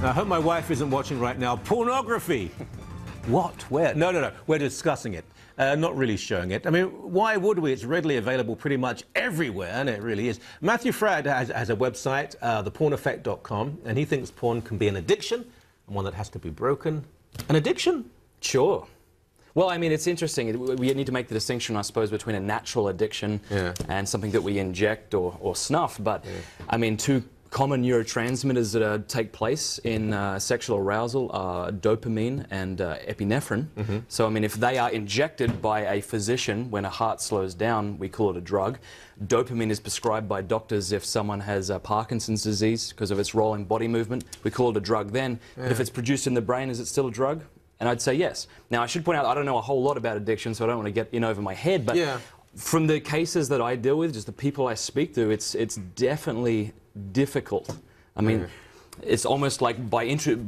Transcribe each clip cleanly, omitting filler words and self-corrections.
I hope my wife isn't watching right now. Pornography. What? Where? No. We're discussing it. Not really showing it. I mean, why would we? It's readily available pretty much everywhere, and it really is. Matthew Fradd has a website, theporneffect.com, and he thinks porn can be an addiction, and one that has to be broken. An addiction? Sure. Well, I mean, it's interesting. We need to make the distinction, I suppose, between a natural addiction and something that we inject or snuff. But, I mean, two common neurotransmitters that take place in sexual arousal are dopamine and epinephrine. So, I mean, if they are injected by a physician when a heart slows down, we call it a drug. Dopamine is prescribed by doctors if someone has Parkinson's disease because of its role in body movement. We call it a drug then. But if it's produced in the brain, is it still a drug? And I'd say yes. Now, I should point out, I don't know a whole lot about addiction, so I don't want to get in over my head, but from the cases that I deal with, just the people I speak to, it's definitely difficult. I mean, it's almost like by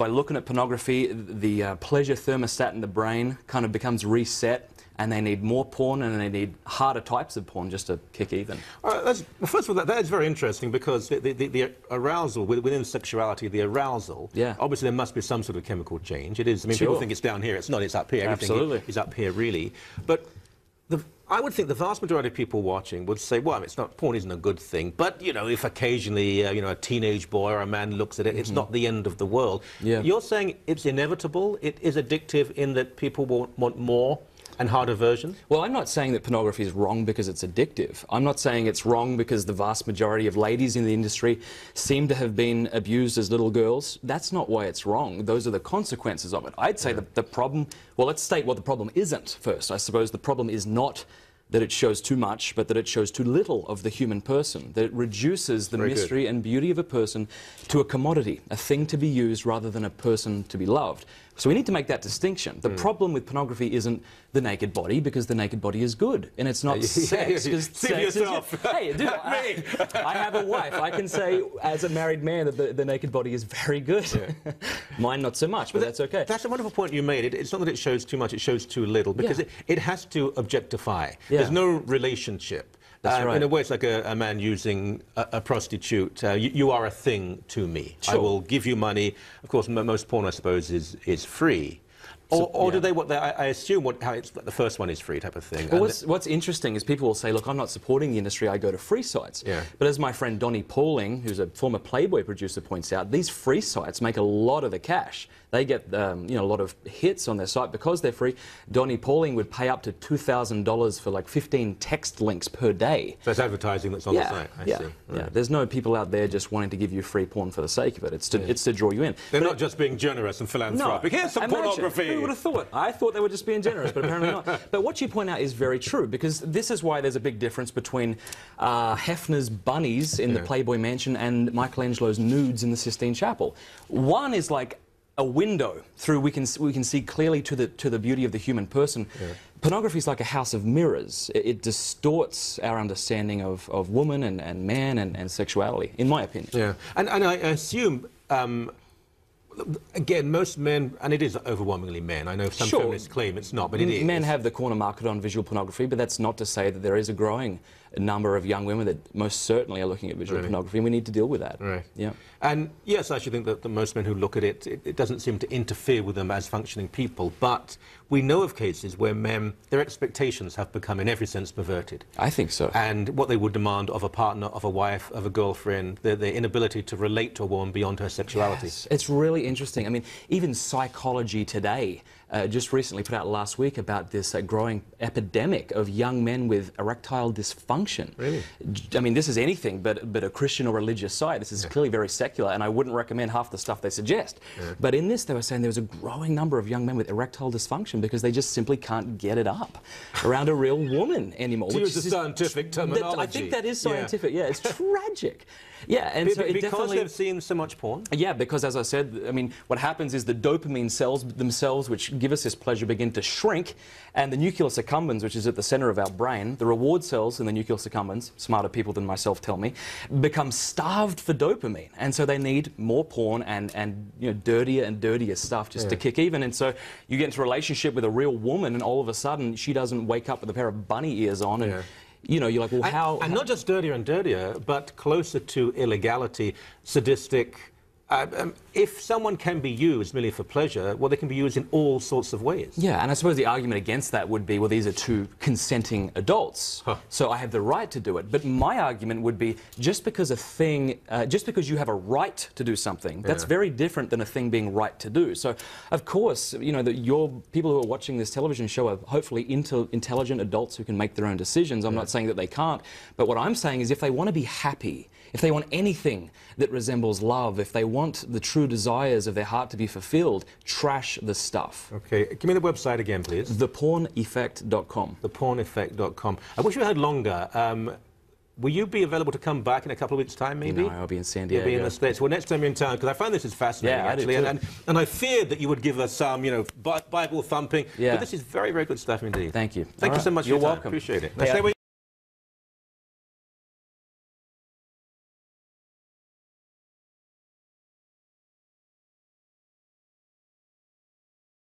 looking at pornography, the pleasure thermostat in the brain kind of becomes reset, and they need more porn, and they need harder types of porn just to kick even. First of all, that is very interesting because the arousal, within sexuality, the arousal, obviously there must be some sort of chemical change. It is, I mean, people think it's down here, it's not, it's up here. Everything is up here, really. But I would think the vast majority of people watching would say, well, it's not, porn isn't a good thing, but, you know, if occasionally, you know, a teenage boy or a man looks at it, it's not the end of the world. You're saying it's inevitable, it is addictive in that people will want more and harder versions? Well, I'm not saying that pornography is wrong because it's addictive. I'm not saying it's wrong because the vast majority of ladies in the industry seem to have been abused as little girls. That's not why it's wrong. Those are the consequences of it. I'd say that the problem, well, let's state what the problem isn't first. I suppose the problem is not that it shows too much, but that it shows too little of the human person, that it reduces the mystery and beauty of a person to a commodity, a thing to be used rather than a person to be loved. So we need to make that distinction. The problem with pornography isn't the naked body, because the naked body is good, and it's not sex. See yourself. Hey, dude, I have a wife. I can say, as a married man, that the naked body is very good. Mine not so much, but that's okay. That's a wonderful point you made. It's not that it shows too much, it shows too little, because it has to objectify. There's no relationship. That's right. In a way, it's like a man using a prostitute. You are a thing to me. I will give you money. Of course, most porn, I suppose, is free. Or do they? I assume the first one is free type of thing. Well, what's interesting is people will say, "Look, I'm not supporting the industry. I go to free sites." But as my friend Donnie Pauling, who's a former Playboy producer, points out, these free sites make a lot of the cash. They get you know, a lot of hits on their site because they're free. Donnie Pauling would pay up to $2,000 for like 15 text links per day. So it's advertising that's on the site. I see. There's no people out there just wanting to give you free porn for the sake of it. It's to draw you in. They're not just being generous and philanthropic. Here's some pornography. Who would have thought? I thought they were just being generous, but apparently not. But what you point out is very true, because this is why there's a big difference between Hefner's bunnies in the Playboy Mansion and Michelangelo's nudes in the Sistine Chapel. One is like a window through we can see clearly to the beauty of the human person. Pornography is like a house of mirrors. It distorts our understanding of woman and man and sexuality, in my opinion. And I assume, again, most men, and it is overwhelmingly men, I know some feminists claim it's not, but it is. Men have the corner market on visual pornography, but that's not to say that there is a growing number of young women that most certainly are looking at visual pornography, and we need to deal with that. And yes, I should think that most men who look at it doesn't seem to interfere with them as functioning people, but we know of cases where men, their expectations have become in every sense perverted. I think so. And what they would demand of a partner, of a wife, of a girlfriend, their inability to relate to a woman beyond her sexuality. Yes, it's really interesting. I mean, even Psychology Today just recently put out last week about this growing epidemic of young men with erectile dysfunction. Really? I mean, this is anything but a Christian or religious site. This is clearly very secular, and I wouldn't recommend half the stuff they suggest. But in this, they were saying there was a growing number of young men with erectile dysfunction because they just simply can't get it up around a real woman anymore. To use the scientific terminology. I think that is scientific. It's tragic. And so it because they've seen so much porn? Yeah, because as I said, I mean, what happens is the dopamine cells themselves, which give us this pleasure, begin to shrink, and the nucleus accumbens, which is at the center of our brain, the reward cells in the nucleus accumbens, smarter people than myself tell me, become starved for dopamine, and so they need more porn and you know, dirtier and dirtier stuff just to kick even. And so you get into a relationship with a real woman, and all of a sudden she doesn't wake up with a pair of bunny ears on, and you know, you're like, well, how... And not just dirtier and dirtier, but closer to illegality, sadistic, if someone can be used merely for pleasure, well, they can be used in all sorts of ways. Yeah, and I suppose the argument against that would be, well, these are two consenting adults, so I have the right to do it. But my argument would be, just because you have a right to do something, that's very different than a thing being right to do. So, of course, you know, your people who are watching this television show are hopefully intelligent adults who can make their own decisions. I'm not saying that they can't, but what I'm saying is, if they want to be happy, if they want anything that resembles love, if they want the true desires of their heart to be fulfilled, trash the stuff. Okay, give me the website again, please. Theporneffect.com. Theporneffect.com. I wish we had longer. Will you be available to come back in a couple of weeks' time, maybe? No, I'll be in San Diego. You'll be in the States. Well, next time you're in town, because I find this is fascinating, actually. And I feared that you would give us some, you know, Bible thumping. But this is very, very good stuff indeed. Thank you. Thank you so much for your time. You're welcome. Appreciate it. Now,